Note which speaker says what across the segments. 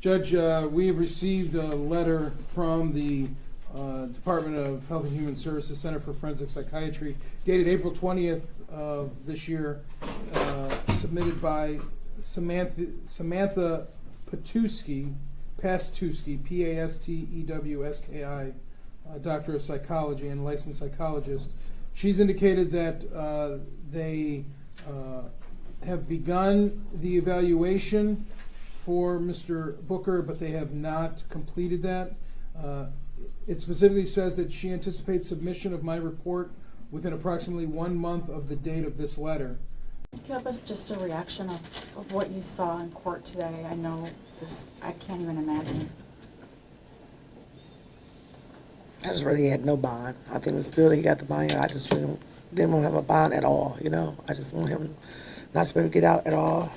Speaker 1: Judge, we have received a letter from the Department of Health and Human Services Center for Forensic Psychiatry, dated April 20th of this year, submitted by Samantha Pastuski, P-A-S-T-E-W-S-K-I, Doctor of Psychology and licensed psychologist. She's indicated that they have begun the evaluation for Mr. Booker, but they have not completed that. It specifically says that she anticipates submission of my report within approximately 1 month of the date of this letter.
Speaker 2: Give us just a reaction of what you saw in court today. I know this, I can't even imagine.
Speaker 3: I just really had no bond. I think it's good that he got the bond. I just didn't want to have a bond at all, you know. I just want him not to be able to get out at all.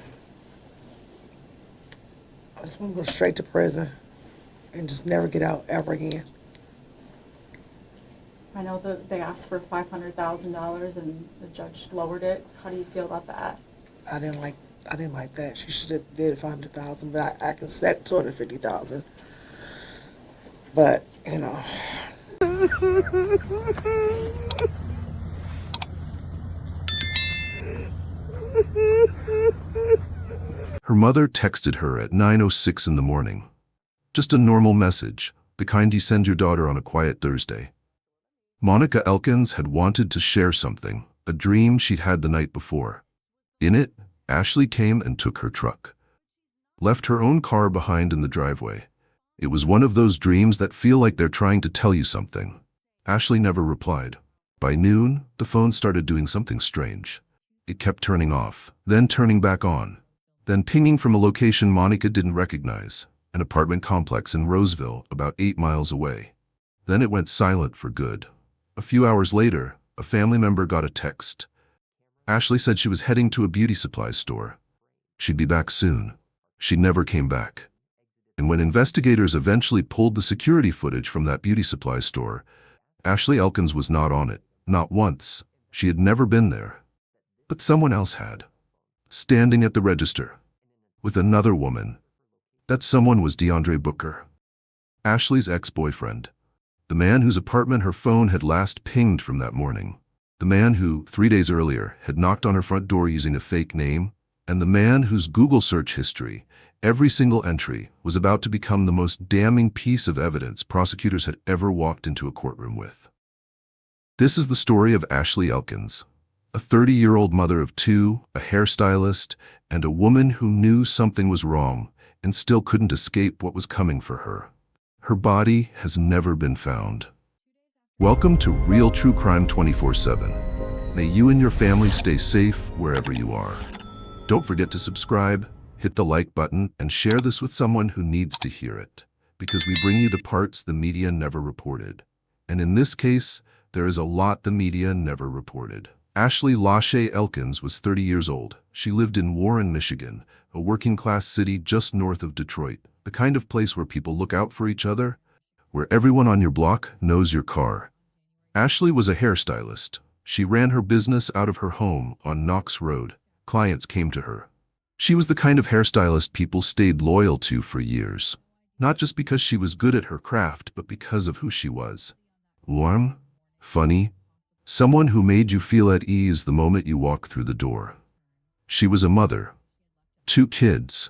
Speaker 3: I just want to go straight to prison and just never get out ever again.
Speaker 2: I know that they asked for $500,000 and the judge lowered it. How do you feel about that?
Speaker 3: I didn't like that. She should have did $500,000, but I can set $250,000. But, you know.
Speaker 4: Her mother texted her at 9:06 in the morning. Just a normal message, the kind you send your daughter on a quiet Thursday. Monica Elkins had wanted to share something, a dream she'd had the night before. In it, Ashley came and took her truck. Left her own car behind in the driveway. It was one of those dreams that feel like they're trying to tell you something. Ashley never replied. By noon, the phone started doing something strange. It kept turning off, then turning back on, then pinging from a location Monica didn't recognize, an apartment complex in Roseville, about 8 miles away. Then it went silent for good. A few hours later, a family member got a text. Ashley said she was heading to a beauty supplies store. She'd be back soon. She never came back. And when investigators eventually pulled the security footage from that beauty supply store, Ashley Elkins was not on it, not once. She had never been there. But someone else had. Standing at the register. With another woman. That someone was DeAndre Booker. Ashley's ex-boyfriend. The man whose apartment her phone had last pinged from that morning. The man who, 3 days earlier, had knocked on her front door using a fake name. And the man whose Google search history, every single entry, was about to become the most damning piece of evidence prosecutors had ever walked into a courtroom with. This is the story of Ashley Elkins, a 30-year-old mother of 2, a hairstylist, and a woman who knew something was wrong and still couldn't escape what was coming for her. Her body has never been found. Welcome to Real True Crime 24/7. May you and your family stay safe wherever you are. Don't forget to subscribe, hit the like button, and share this with someone who needs to hear it, because we bring you the parts the media never reported. And in this case, there is a lot the media never reported. Ashley Elkins was 30 years old. She lived in Warren, Michigan, a working-class city just north of Detroit, the kind of place where people look out for each other, where everyone on your block knows your car. Ashley was a hairstylist. She ran her business out of her home on Knox Road. Clients came to her. She was the kind of hairstylist people stayed loyal to for years, not just because she was good at her craft, but because of who she was. Warm, funny, someone who made you feel at ease the moment you walked through the door. She was a mother, 2 kids,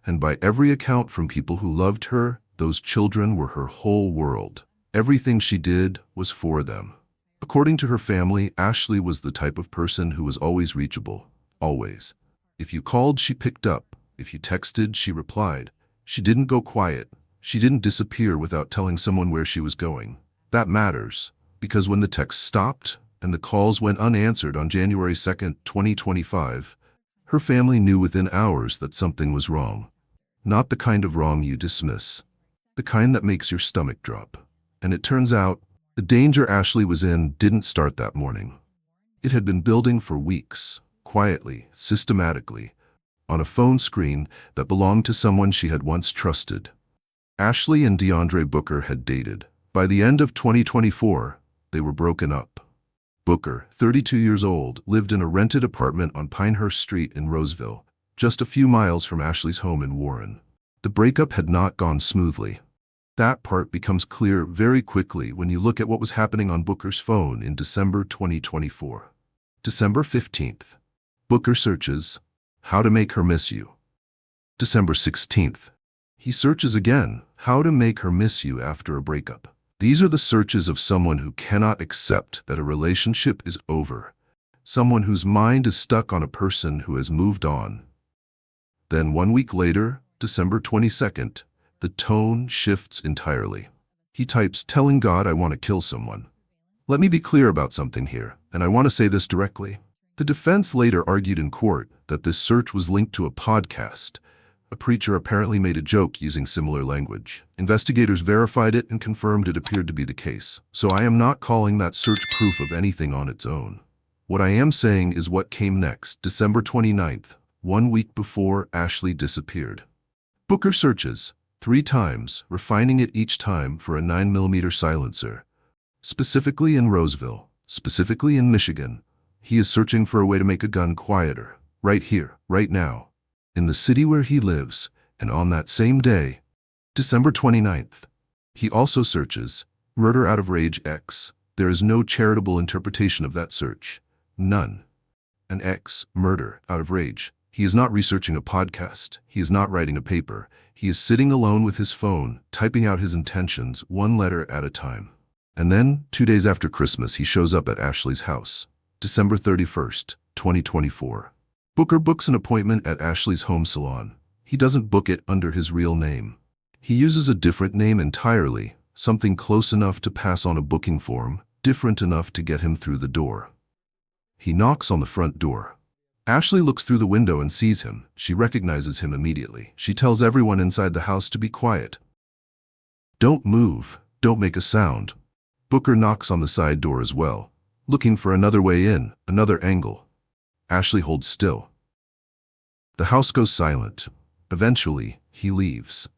Speaker 4: and by every account from people who loved her, those children were her whole world. Everything she did was for them. According to her family, Ashley was the type of person who was always reachable, always. If you called, she picked up. If you texted, she replied. She didn't go quiet. She didn't disappear without telling someone where she was going. That matters, because when the text stopped and the calls went unanswered on January 2nd, 2025, her family knew within hours that something was wrong. Not the kind of wrong you dismiss. The kind that makes your stomach drop. And it turns out, the danger Ashley was in didn't start that morning. It had been building for weeks, quietly, systematically, on a phone screen that belonged to someone she had once trusted. Ashley and DeAndre Booker had dated. By the end of 2024, they were broken up. Booker, 32 years old, lived in a rented apartment on Pinehurst Street in Roseville, just a few miles from Ashley's home in Warren. The breakup had not gone smoothly. That part becomes clear very quickly when you look at what was happening on Booker's phone in December 2024. December 15th. Booker searches, "How to make her miss you." December 16th. He searches again, "How to make her miss you after a breakup." These are the searches of someone who cannot accept that a relationship is over, someone whose mind is stuck on a person who has moved on. Then 1 week later, December 22nd, the tone shifts entirely. He types, "Telling God I want to kill someone." Let me be clear about something here, and I want to say this directly. The defense later argued in court that this search was linked to a podcast. A preacher apparently made a joke using similar language. Investigators verified it and confirmed it appeared to be the case. So I am not calling that search proof of anything on its own. What I am saying is what came next, December 29th, 1 week before Ashley disappeared. Booker searches 3 times, refining it each time for a 9mm silencer. Specifically in Roseville, specifically in Michigan, he is searching for a way to make a gun quieter, right here, right now, in the city where he lives, and on that same day, December 29th, he also searches Murder Out of Rage X. There is no charitable interpretation of that search. None. An X, murder, out of rage. He is not researching a podcast. He is not writing a paper. He is sitting alone with his phone, typing out his intentions, 1 letter at a time. And then, 2 days after Christmas, he shows up at Ashley's house. December 31st, 2024. Booker books an appointment at Ashley's home salon. He doesn't book it under his real name. He uses a different name entirely, something close enough to pass on a booking form, different enough to get him through the door. He knocks on the front door. Ashley looks through the window and sees him. She recognizes him immediately. She tells everyone inside the house to be quiet. "Don't move. Don't make a sound." Booker knocks on the side door as well, looking for another way in, another angle. Ashley holds still. The house goes silent. Eventually, he leaves.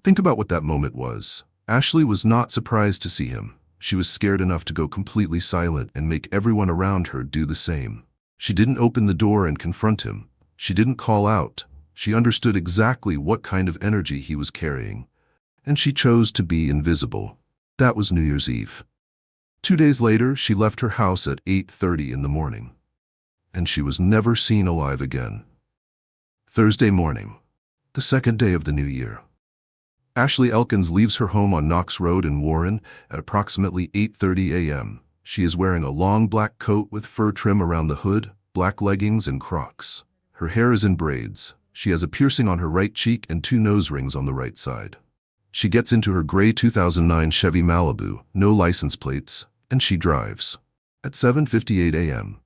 Speaker 4: Think about what that moment was. Ashley was not surprised to see him. She was scared enough to go completely silent and make everyone around her do the same. She didn't open the door and confront him. She didn't call out. She understood exactly what kind of energy he was carrying. And she chose to be invisible. That was New Year's Eve. 2 days later, she left her house at 8:30 in the morning. And she was never seen alive again. Thursday morning, the second day of the new year. Ashley Elkins leaves her home on Knox Road in Warren at approximately 8:30 a.m. She is wearing a long black coat with fur trim around the hood, black leggings, and Crocs. Her hair is in braids. She has a piercing on her right cheek and 2 nose rings on the right side. She gets into her gray 2009 Chevy Malibu, no license plates, and she drives. At 7:58 a.m.,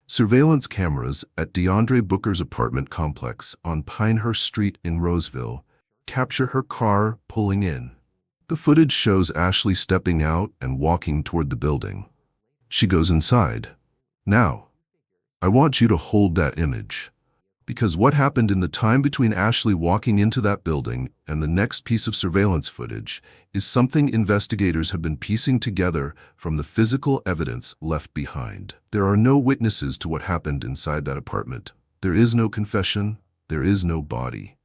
Speaker 4: surveillance cameras at DeAndre Booker's apartment complex on Pinehurst Street in Roseville capture her car pulling in. The footage shows Ashley stepping out and walking toward the building. She goes inside. Now, I want you to hold that image. Because what happened in the time between Ashley walking into that building and the next piece of surveillance footage is something investigators have been piecing together from the physical evidence left behind. There are no witnesses to what happened inside that apartment. There is no confession. There is no body.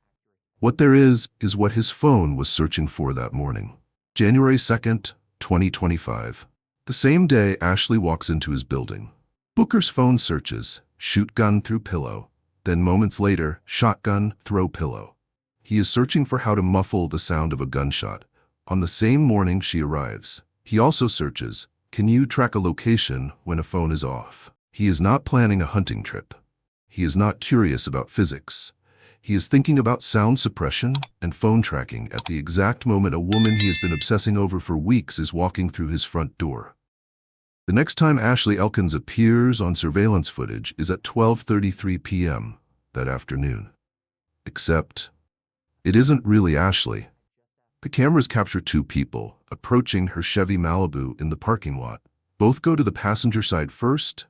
Speaker 4: What there is what his phone was searching for that morning. January 2nd, 2025. The same day Ashley walks into his building. Booker's phone searches, shoot gun through pillow. Then moments later, shotgun, throw pillow. He is searching for how to muffle the sound of a gunshot. On the same morning she arrives. He also searches, can you track a location when a phone is off? He is not planning a hunting trip. He is not curious about physics. He is thinking about sound suppression and phone tracking at the exact moment a woman he has been obsessing over for weeks is walking through his front door. The next time Ashley Elkins appears on surveillance footage is at 12:33 p.m. that afternoon. Except, it isn't really Ashley. The cameras capture 2 people approaching her Chevy Malibu in the parking lot. Both go to the passenger side first,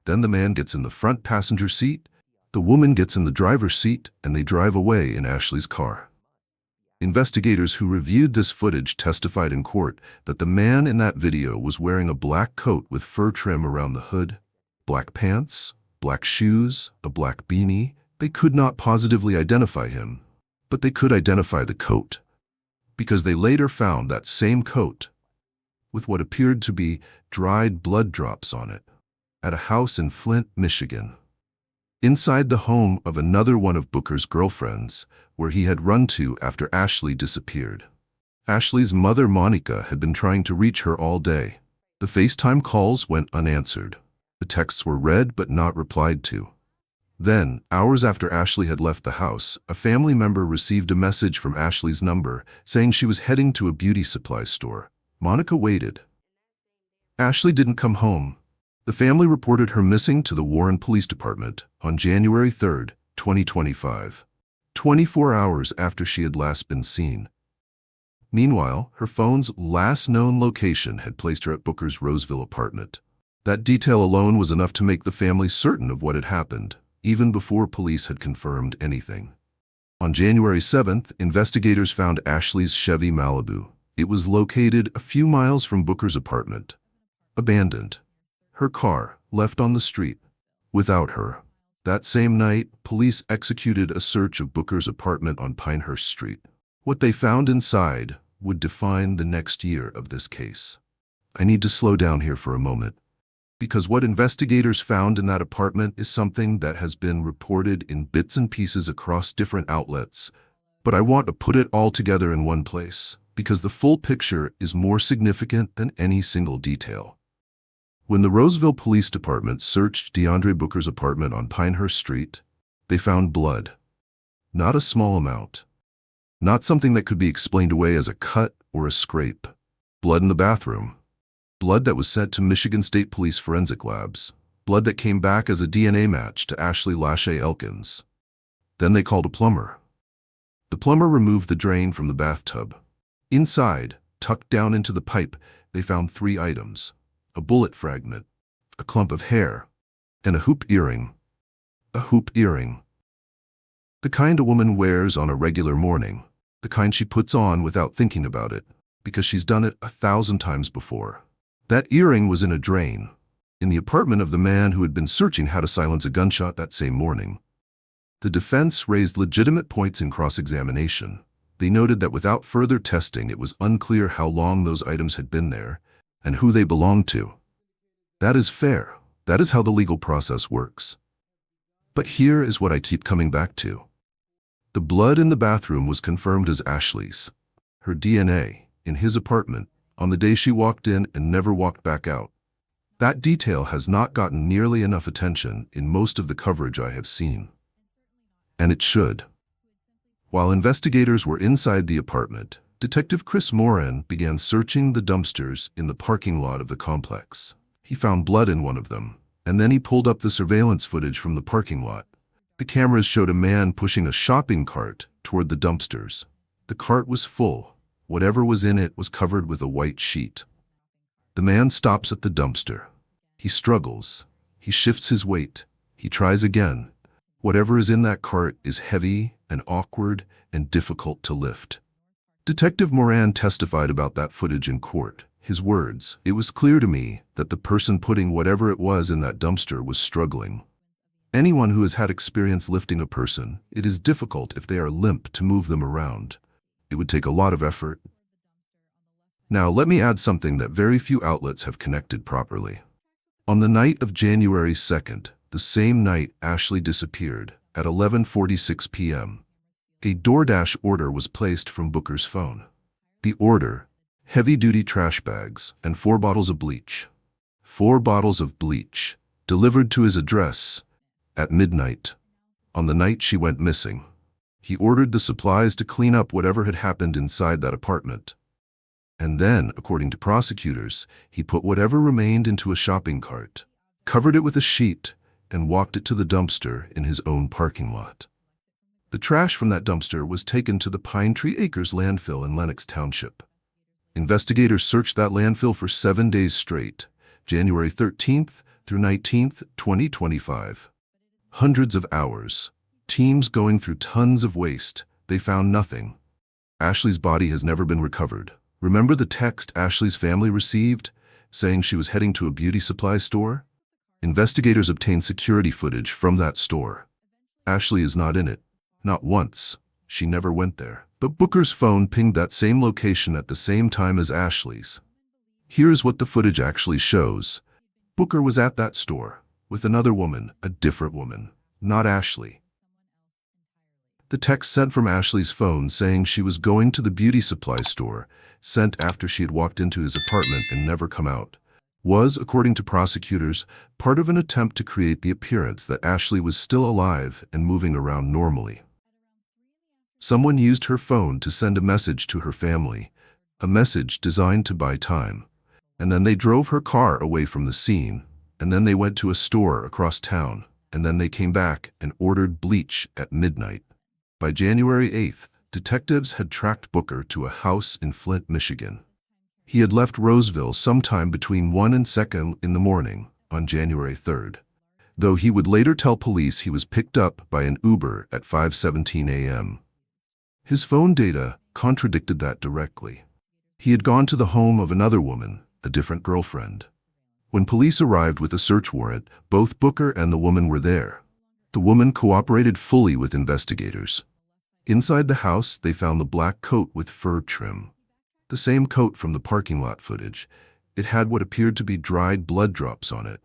Speaker 4: then the man gets in the front passenger seat, the woman gets in the driver's seat, and they drive away in Ashley's car. Investigators who reviewed this footage testified in court that the man in that video was wearing a black coat with fur trim around the hood, black pants, black shoes, a black beanie. They could not positively identify him, But they could identify the coat, because they later found that same coat with what appeared to be dried blood drops on it at a house in Flint, Michigan, inside the home of another one of Booker's girlfriends, where he had run to after Ashley disappeared. Ashley's mother, Monica, had been trying to reach her all day. The FaceTime calls went unanswered. The texts were read but not replied to. Then, hours after Ashley had left the house, a family member received a message from Ashley's number saying she was heading to a beauty supply store. Monica waited. Ashley didn't come home. The family reported her missing to the Warren Police Department on January 3, 2025, 24 hours after she had last been seen. Meanwhile, her phone's last known location had placed her at Booker's Roseville apartment. That detail alone was enough to make the family certain of what had happened, even before police had confirmed anything. On January 7th, investigators found Ashley's Chevy Malibu. It was located a few miles from Booker's apartment. Abandoned. Her car left on the street. Without her. That same night, police executed a search of Booker's apartment on Pinehurst Street. What they found inside would define the next year of this case. I need to slow down here for a moment, because what investigators found in that apartment is something that has been reported in bits and pieces across different outlets, but I want to put it all together in one place, because the full picture is more significant than any single detail. When the Roseville Police Department searched DeAndre Booker's apartment on Pinehurst Street, they found blood. Not a small amount. Not something that could be explained away as a cut or a scrape. Blood in the bathroom. Blood that was sent to Michigan State Police forensic labs. Blood that came back as a DNA match to Ashley Elkins. Then they called a plumber. The plumber removed the drain from the bathtub. Inside, tucked down into the pipe, they found 3 items: a bullet fragment, a clump of hair, and a hoop earring. A hoop earring. The kind a woman wears on a regular morning. The kind she puts on without thinking about it, because she's done it 1,000 times before. That earring was in a drain, in the apartment of the man who had been searching how to silence a gunshot that same morning. The defense raised legitimate points in cross-examination. They noted that without further testing, it was unclear how long those items had been there and who they belonged to. That is fair. That is how the legal process works. But here is what I keep coming back to. The blood in the bathroom was confirmed as Ashley's. Her DNA, in his apartment, on the day she walked in and never walked back out. That detail has not gotten nearly enough attention in most of the coverage I have seen. And it should. While investigators were inside the apartment, Detective Chris Moran began searching the dumpsters in the parking lot of the complex. He found blood in one of them, and then he pulled up the surveillance footage from the parking lot. The cameras showed a man pushing a shopping cart toward the dumpsters. The cart was full. Whatever was in it was covered with a white sheet. The man stops at the dumpster. He struggles. He shifts his weight. He tries again. Whatever is in that cart is heavy and awkward and difficult to lift. Detective Moran testified about that footage in court. His words: "It was clear to me that the person putting whatever it was in that dumpster was struggling. Anyone who has had experience lifting a person, it is difficult if they are limp to move them around. It would take a lot of effort." Now let me add something that very few outlets have connected properly. On the night of January 2nd, the same night Ashley disappeared, at 11:46 p.m., a DoorDash order was placed from Booker's phone. The order: heavy-duty trash bags and 4 bottles of bleach. 4 bottles of bleach, delivered to his address at midnight, on the night she went missing. He ordered the supplies to clean up whatever had happened inside that apartment. And then, according to prosecutors, he put whatever remained into a shopping cart, covered it with a sheet, and walked it to the dumpster in his own parking lot. The trash from that dumpster was taken to the Pine Tree Acres landfill in Lenox Township. Investigators searched that landfill for 7 days straight, January 13th through 19th, 2025. Hundreds of hours. Teams going through tons of waste. They found nothing. Ashley's body has never been recovered. Remember the text Ashley's family received, saying she was heading to a beauty supply store? Investigators obtained security footage from that store. Ashley is not in it. Not once. she never went there. But Booker's phone pinged that same location at the same time as Ashley's. Here's what the footage actually shows. Booker was at that store with another woman, a different woman, not Ashley. The text sent from Ashley's phone saying she was going to the beauty supply store, sent after she had walked into his apartment and never come out, was, according to prosecutors, part of an attempt to create the appearance that Ashley was still alive and moving around normally. Someone used her phone to send a message to her family, a message designed to buy time, and then they drove her car away from the scene, and then they went to a store across town, and then they came back and ordered bleach at midnight. By January 8th, detectives had tracked Booker to a house in Flint, Michigan. He had left Roseville sometime between 1 and 2 in the morning on January 3rd, though he would later tell police he was picked up by an Uber at 5:17 a.m. His phone data contradicted that directly. He had gone to the home of another woman, a different girlfriend. When police arrived with a search warrant, both Booker and the woman were there. The woman cooperated fully with investigators. Inside the house, they found the black coat with fur trim. The same coat from the parking lot footage. It had what appeared to be dried blood drops on it.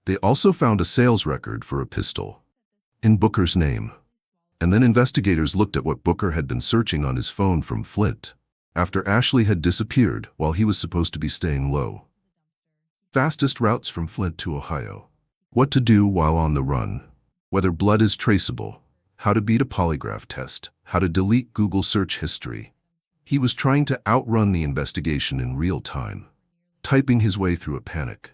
Speaker 4: They also found a sales record for a pistol in Booker's name. And then investigators looked at what Booker had been searching on his phone from Flint, after Ashley had disappeared while he was supposed to be staying low. Fastest routes from Flint to Ohio. What to do while on the run. Whether blood is traceable. How to beat a polygraph test. How to delete Google search history. He was trying to outrun the investigation in real time, typing his way through a panic.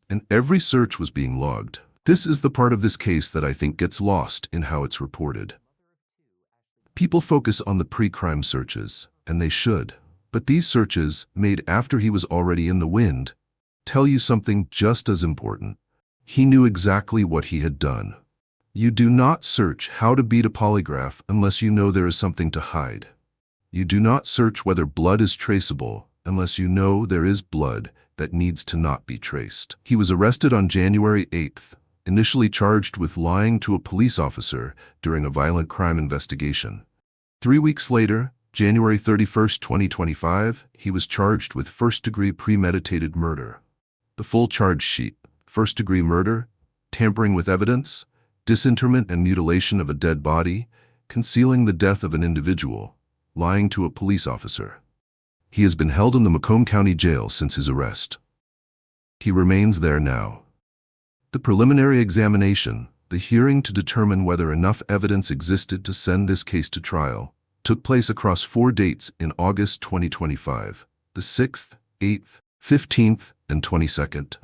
Speaker 4: And every search was being logged. This is the part of this case that I think gets lost in how it's reported. People focus on the pre-crime searches, and they should. But these searches, made after he was already in the wind, tell you something just as important. He knew exactly what he had done. You do not search how to beat a polygraph unless you know there is something to hide. You do not search whether blood is traceable unless you know there is blood that needs to not be traced. He was arrested on January 8th, initially charged with lying to a police officer during a violent crime investigation. 3 weeks later, January 31st, 2025, he was charged with first-degree premeditated murder. The full charge sheet: first-degree murder, tampering with evidence, disinterment and mutilation of a dead body, concealing the death of an individual, lying to a police officer. He has been held in the Macomb County Jail since his arrest. He remains there now. The preliminary examination, the hearing to determine whether enough evidence existed to send this case to trial, took place across 4 dates in August 2025, the 6th, 8th, 15th, and 22nd.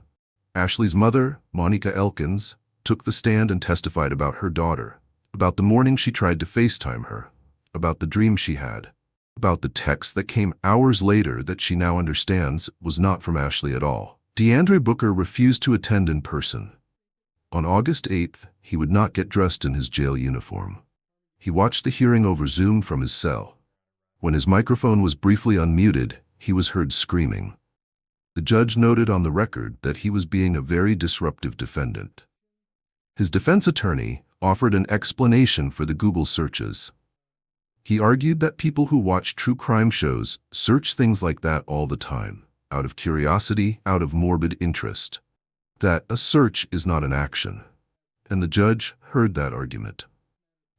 Speaker 4: Ashley's mother, Monica Elkins, took the stand and testified about her daughter, about the morning she tried to FaceTime her, about the dream she had, about the text that came hours later that she now understands was not from Ashley at all. DeAndre Booker refused to attend in person. On August 8th, he would not get dressed in his jail uniform. He watched the hearing over Zoom from his cell. When his microphone was briefly unmuted, he was heard screaming. The judge noted on the record that he was being a very disruptive defendant. His defense attorney offered an explanation for the Google searches. He argued that people who watch true crime shows search things like that all the time, out of curiosity, out of morbid interest. That a search is not an action. And the judge heard that argument.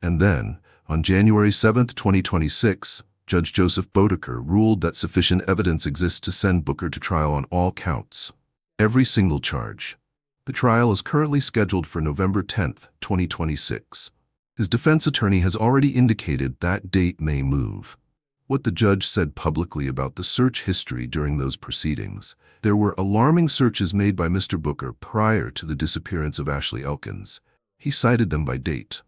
Speaker 4: And then, on January 7, 2026, Judge Joseph Bodeker ruled that sufficient evidence exists to send Booker to trial on all counts. Every single charge. The trial is currently scheduled for November 10, 2026. His defense attorney has already indicated that date may move. What the judge said publicly about the search history during those proceedings: there were alarming searches made by Mr. Booker prior to the disappearance of Ashley Elkins. He cited them by date,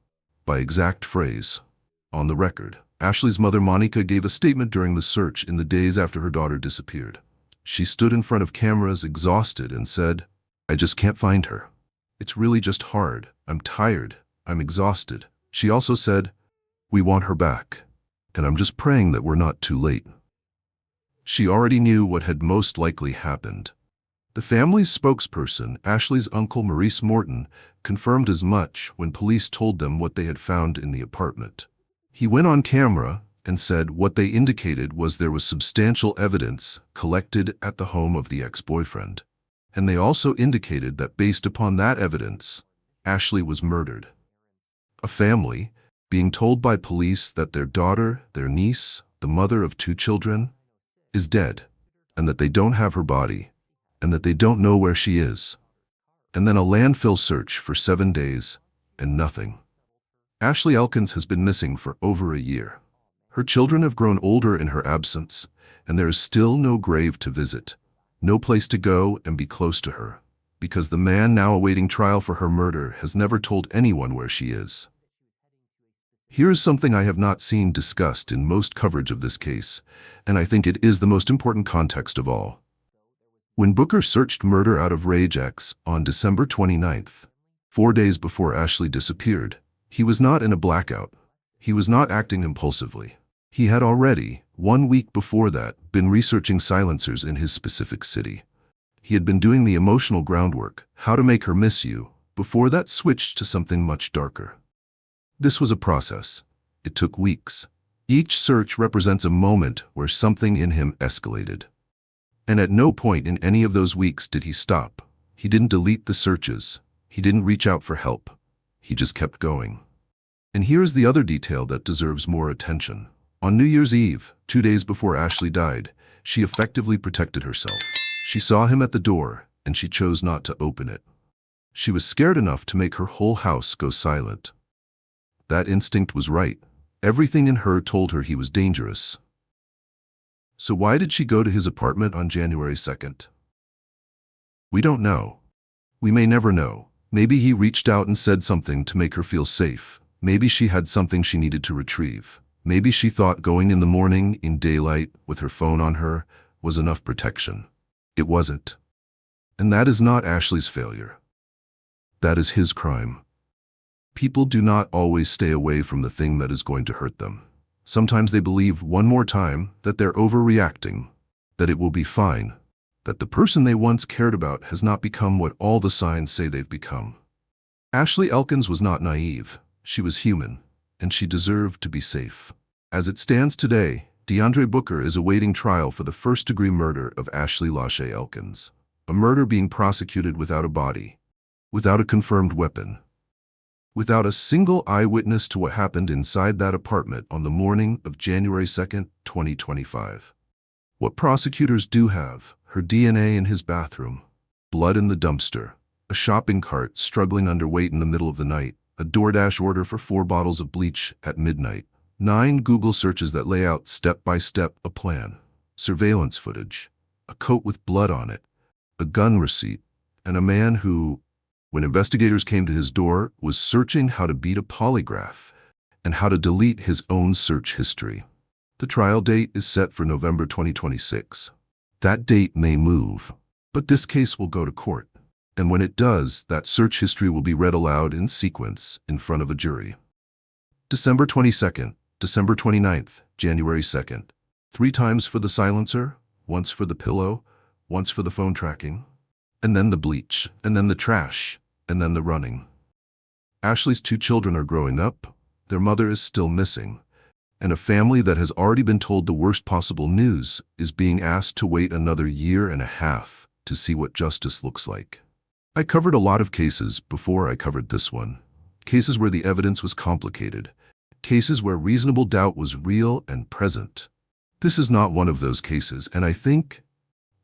Speaker 4: by exact phrase. On the record, Ashley's mother Monica gave a statement during the search in the days after her daughter disappeared. She stood in front of cameras exhausted and said, "I just can't find her. It's really just hard. I'm tired. I'm exhausted." She also said, "We want her back, and I'm just praying that we're not too late." She already knew what had most likely happened. The family's spokesperson, Ashley's uncle Maurice Morton, confirmed as much when police told them what they had found in the apartment. He went on camera and said what they indicated was there was substantial evidence collected at the home of the ex-boyfriend. And they also indicated that based upon that evidence, Ashley was murdered. A family being told by police that their daughter, their niece, the mother of 2 children, is dead, and that they don't have her body, and that they don't know where she is. And then a landfill search for 7 days, and nothing. Ashley Elkins has been missing for over a year. Her children have grown older in her absence, and there is still no grave to visit, no place to go and be close to her, because the man now awaiting trial for her murder has never told anyone where she is. Here is something I have not seen discussed in most coverage of this case, and I think it is the most important context of all. When Booker searched Murder Out of Rage X on December 29th, 4 days before Ashley disappeared, he was not in a blackout. He was not acting impulsively. He had already, 1 week before that, been researching silencers in his specific city. He had been doing the emotional groundwork, how to make her miss you, before that switched to something much darker. This was a process. It took weeks. Each search represents a moment where something in him escalated. And at no point in any of those weeks did he stop. He didn't delete the searches. He didn't reach out for help. He just kept going. And here is the other detail that deserves more attention. On New Year's Eve, 2 days before Ashley died, she effectively protected herself. She saw him at the door, and she chose not to open it. She was scared enough to make her whole house go silent. That instinct was right. Everything in her told her he was dangerous. So why did she go to his apartment on January 2nd? We don't know. We may never know. Maybe he reached out and said something to make her feel safe. Maybe she had something she needed to retrieve. Maybe she thought going in the morning, in daylight, with her phone on her, was enough protection. It wasn't. And that is not Ashley's failure. That is his crime. People do not always stay away from the thing that is going to hurt them. Sometimes they believe one more time that they're overreacting, that it will be fine, that the person they once cared about has not become what all the signs say they've become. Ashley Elkins was not naive. She was human, and she deserved to be safe. As it stands today, DeAndre Booker is awaiting trial for the first-degree murder of Ashley Lachey Elkins, a murder being prosecuted without a body, without a confirmed weapon, without a single eyewitness to what happened inside that apartment on the morning of January 2nd, 2025. What prosecutors do have, her DNA in his bathroom, blood in the dumpster, a shopping cart struggling under weight in the middle of the night, a DoorDash order for 4 bottles of bleach at midnight, 9 Google searches that lay out step-by-step a plan, surveillance footage, a coat with blood on it, a gun receipt, and a man who, when investigators came to his door, was searching how to beat a polygraph and how to delete his own search history. The trial date is set for November 2026. That date may move, but this case will go to court. And when it does, that search history will be read aloud in sequence in front of a jury. December 22nd, December 29th, January 2nd. 3 times for the silencer, once for the pillow, once for the phone tracking, and then the bleach, and then the trash, and then the running. Ashley's 2 children are growing up, their mother is still missing, and a family that has already been told the worst possible news is being asked to wait another 1.5 years to see what justice looks like. I covered a lot of cases before I covered this one. Cases where the evidence was complicated. Cases where reasonable doubt was real and present. This is not one of those cases, and I think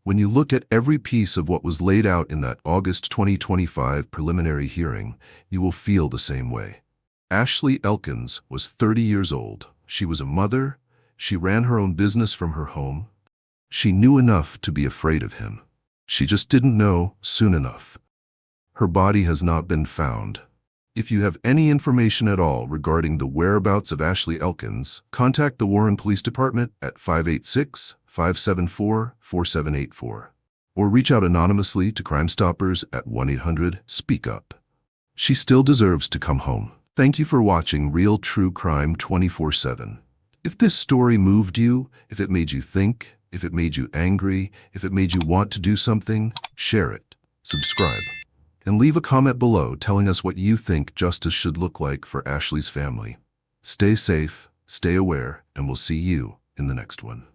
Speaker 4: when you look at every piece of what was laid out in that August 2025 preliminary hearing, you will feel the same way. Ashley Elkins was 30 years old. She was a mother. She ran her own business from her home. She knew enough to be afraid of him. She just didn't know soon enough. Her body has not been found. If you have any information at all regarding the whereabouts of Ashley Elkins, contact the Warren Police Department at 586-574-4784, or reach out anonymously to Crime Stoppers at 1-800-SPEAK-UP. She still deserves to come home. Thank you for watching Real True Crime 24/7. If this story moved you, if it made you think, if it made you angry, if it made you want to do something, share it, subscribe, and leave a comment below telling us what you think justice should look like for Ashley's family. Stay safe, Stay aware, and we'll see you in the next one.